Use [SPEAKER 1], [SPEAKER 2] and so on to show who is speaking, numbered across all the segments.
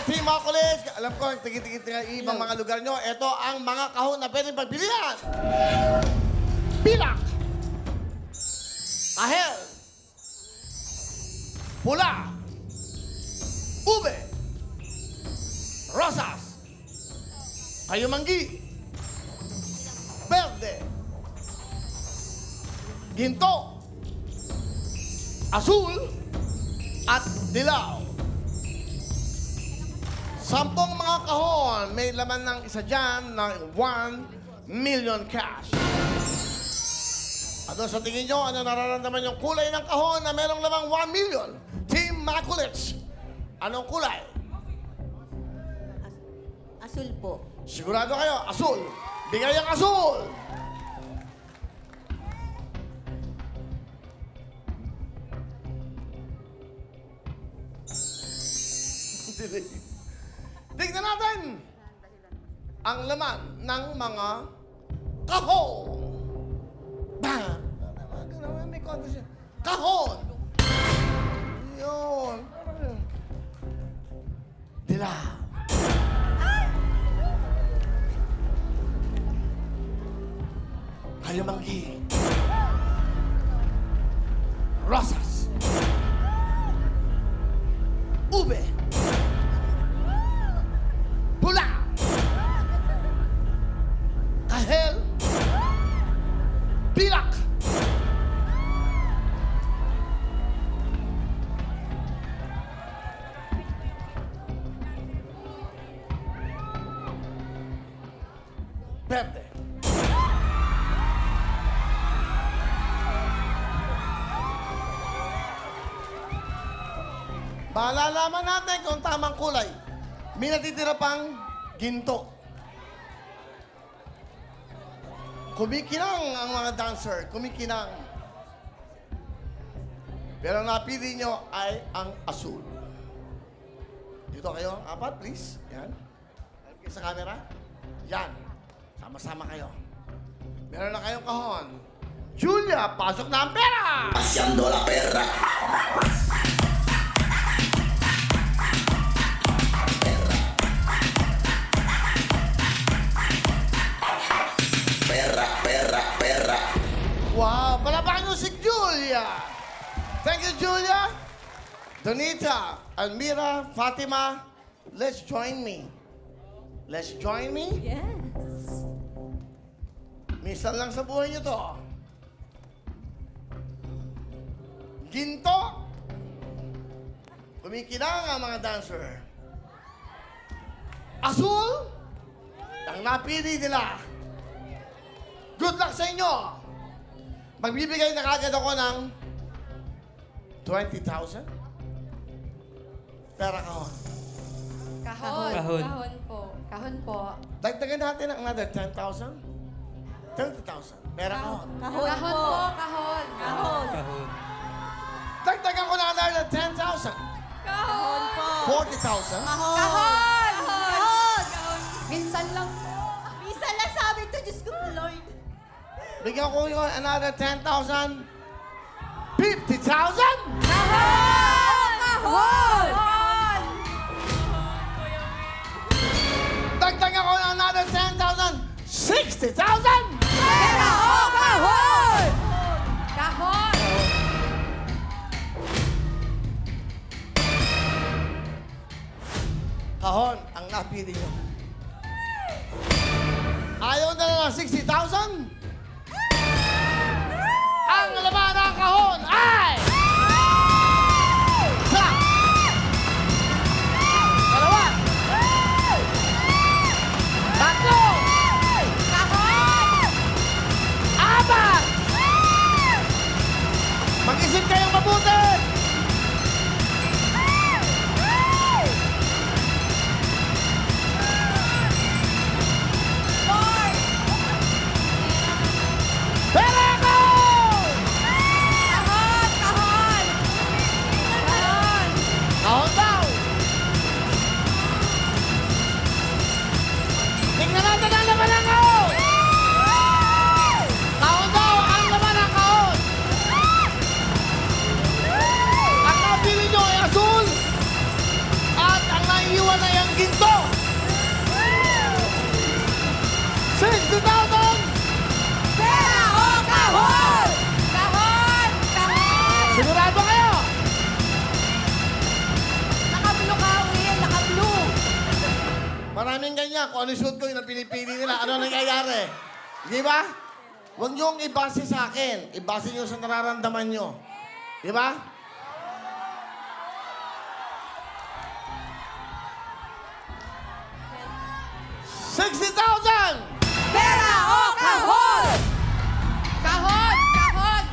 [SPEAKER 1] Team Makulis, alam ko, tigit-tigit na ibang mga lugar nyo. Ito ang mga kahon na pwedeng pagbilihan. Pilak. Ahel. Pula. Ube. Rosas. Kayumanggi. Verde. Ginto. Asul. At dilaw. 10 mga kahon, may laman ng isa dyan ng 1 million cash. Ano sa tingin nyo, ano nararamdaman yung kulay ng kahon na merong lamang 1 million? Team Makulich, anong kulay?
[SPEAKER 2] Asul po.
[SPEAKER 1] Sigurado kayo, asul. Bigay ang asul. Tignan natin ang laman ng mga kahon. Bang! May konti siya. Kahon! Yun. Dilaw. Kayumanggi. Rosas. Ube. Pula. Kahel. Pilak. Verde. Malalaman natin kung tamang kulay. May natitira pang ginto. Kumikinang ang mga dancer. Kumikinang. Pero ang napili nyo ay ang asul. Dito kayo, apat, please. Yan. Halip kayo sa camera. Yan. Sama-sama kayo. Meron na kayong kahon. Julia, pasok na ang pera!
[SPEAKER 3] Haciendo la perra. Perra, perra, perra.
[SPEAKER 1] Wow, palabakan nyo si Julia. Thank you, Julia. Donita, Almira, Fatima, let's join me. Let's join me.
[SPEAKER 2] Yes.
[SPEAKER 1] Minsan lang sa buhay nyo to. Ginto. Kumikinang ang mga dancer. Asul. Ang napili nila. Good luck sa inyo. Magbibigay na kagad ako ng 20,000. Pera kahon.
[SPEAKER 4] Kahon.
[SPEAKER 5] Kahon.
[SPEAKER 4] Kahon po. Kahon po.
[SPEAKER 1] Dagdagan natin ng another 10,000. 30,000. Pera kahon.
[SPEAKER 2] Kahon
[SPEAKER 4] Kahon
[SPEAKER 2] po.
[SPEAKER 4] po. Kahon.
[SPEAKER 2] Kahon.
[SPEAKER 5] Kahon.
[SPEAKER 1] Dagdagan ko na another 10,000.
[SPEAKER 4] Kahon po.
[SPEAKER 1] 40,000.
[SPEAKER 2] Kahon.
[SPEAKER 4] Kahon!
[SPEAKER 2] Kahon.
[SPEAKER 4] Minsan lang po.
[SPEAKER 2] Minsan lang sabi to, Diyos ko, Lord.
[SPEAKER 1] Bigyan ko yung another 10,000. 50,000.
[SPEAKER 4] Kahon! Kahon!
[SPEAKER 1] Dagdagan ko na another 10,000. 60,000.
[SPEAKER 4] Pera o kahon! Kahon!
[SPEAKER 1] Kahon ang napili nyo. Ayaw na lang 60,000? Ang laman ng kahon ay... Isa! Dalawa! Tatlo!
[SPEAKER 4] Kahon!
[SPEAKER 1] Apat! Mag-isip kayong mabuti! nila kung ano yung suit ko, yun ang pinipili nila. Ano nangyayari? Di ba? Huwag niyong ibase sa akin. Ibase niyo sa nararamdaman niyo. Di ba? $60,000!
[SPEAKER 4] Pera o kahon? Kahon! Kahon!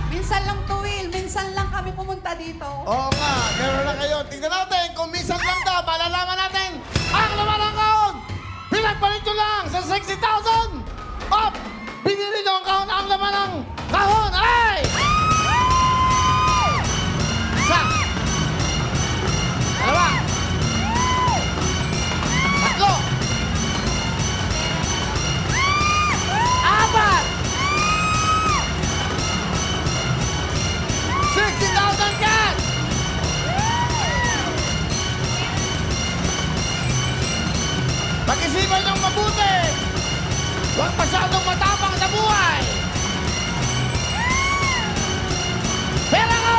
[SPEAKER 4] Minsan lang to, Will. Minsan lang kami pumunta dito.
[SPEAKER 1] Oo nga, meron na kayo. Tingnan natin kung minsan lang daw, malalaman natin ang laman ng kahon. Pinagbalik nyo lang sa $60,000. Up! Binili nyo ang kahon, ang laman ng kahon ay... Isa. Dalawa. Tatlo. Apat. $60,000 cash! Pag-isipan niyong mabuti! Huwag masyadong matapang sa buhay! Pera ko!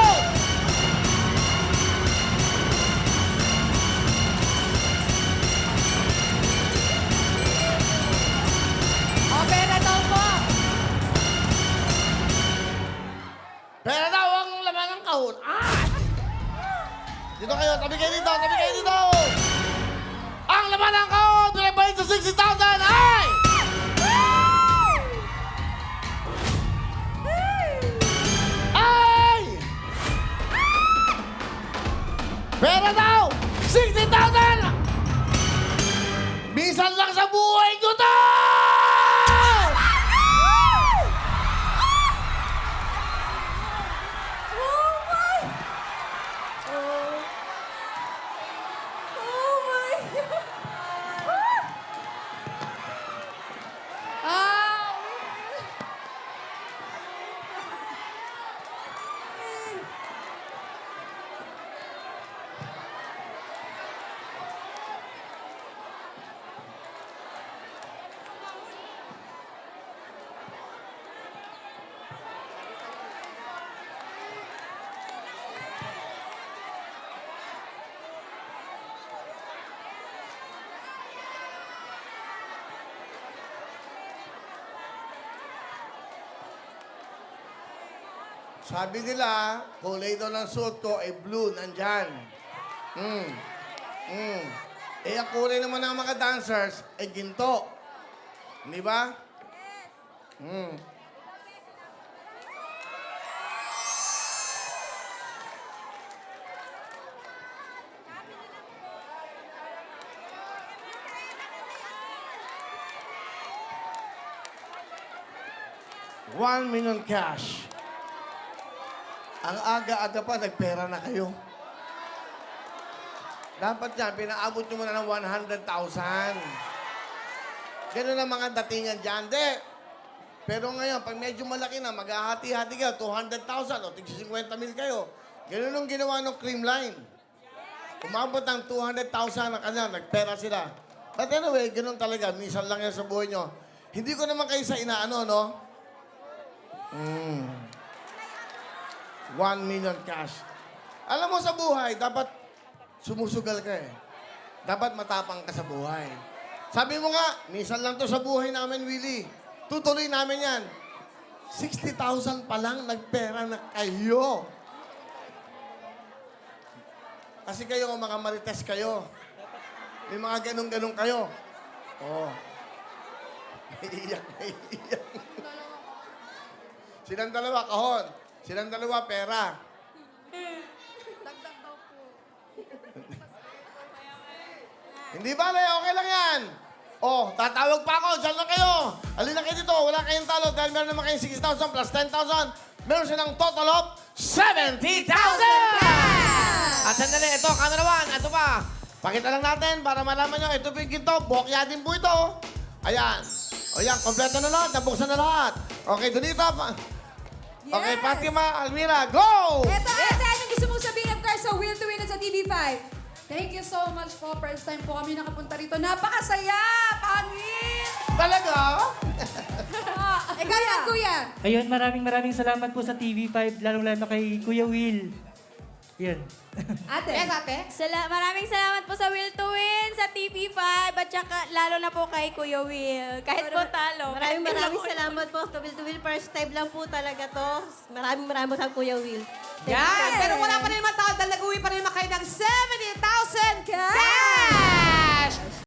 [SPEAKER 4] O, pera daw po.
[SPEAKER 1] Pera daw ang laman ng kahon! Ah! Dito kayo, tabi kayo dito, tabi kayo dito! Ang laman ng kahon, pinabalik sa $60,000 ay... Ay! Pera daw! $60,000! Minsan lang sa buhay ko to!
[SPEAKER 4] Ah,
[SPEAKER 1] Sabi nila, kulay daw ng suot ko ay blue, nandyan. Eh, ang kulay naman ng mga dancers ay ginto. Di ba? $1 million cash. Ang aga-aga pa, nagpera na kayo. Dapat yan, pinaabot nyo muna ng 100,000. Ganun ang mga datingan dyan. De. Pero ngayon, pag medyo malaki na, maghahati-hati kayo, 200,000 o 50,000 kayo. Ganun ang ginawa ng Creamline. Umabot ng 200,000 na kanya, nagpera sila. But anyway, ganun talaga. Minsan lang yan sa buhay nyo. Hindi ko naman kayo sa inaano, no? 1 million cash. Alam mo sa buhay, dapat sumusugal ka eh. Dapat matapang ka sa buhay. Sabi mo nga, minsan lang to sa buhay namin, Willie. Tutuloy namin yan. 60,000 pa lang nagpera na kayo. Kasi kayo, mga marites kayo. May mga ganun-ganun kayo. Oh. Naiiyak. Silang dalawa, kahon. Silang dalawa, pera.
[SPEAKER 4] dagdag daw po.
[SPEAKER 1] Hindi bale, okay lang yan. Oh, tatawag pa ako. Diyan lang kayo. Alin na kayo dito. Wala kayong talo dahil meron naman kayong 6,000 plus 10,000. Meron silang total of 70,000! At sandali, ito, camera one. Ito pa. Pakita lang natin para malaman nyo. Ito po yung ginto. Bokya din po ito. Ayan. O yan, kompleto na lahat. Nabuksan na lahat. Okay, Donita. Okay, Fatima, Almira, go!
[SPEAKER 5] Eto, ate, anong gusto mong sabihin, of course, sa Will to Win at sa TV5?
[SPEAKER 4] Thank you so much po. First time po kami nakapunta rito. Napakasaya! Pangin!
[SPEAKER 1] Talaga?
[SPEAKER 5] Ikaw yan, kuya.
[SPEAKER 6] Ayun, maraming salamat po sa TV5, lalong-lalo kay Kuya Will. Yun.
[SPEAKER 4] Ate. Yes, ate.
[SPEAKER 7] Maraming salamat po sa Will to Win, sa TV5, at saka lalo na po kay Kuya Will. Kahit po talo.
[SPEAKER 2] Maraming salamat po. Tubil-tubil, first time lang po talaga to. Maraming sa Kuya Will.
[SPEAKER 4] Yan! Pero wala pa rin naman tao dahil nag-uwi pa rin naman kayo ng 70,000 cash!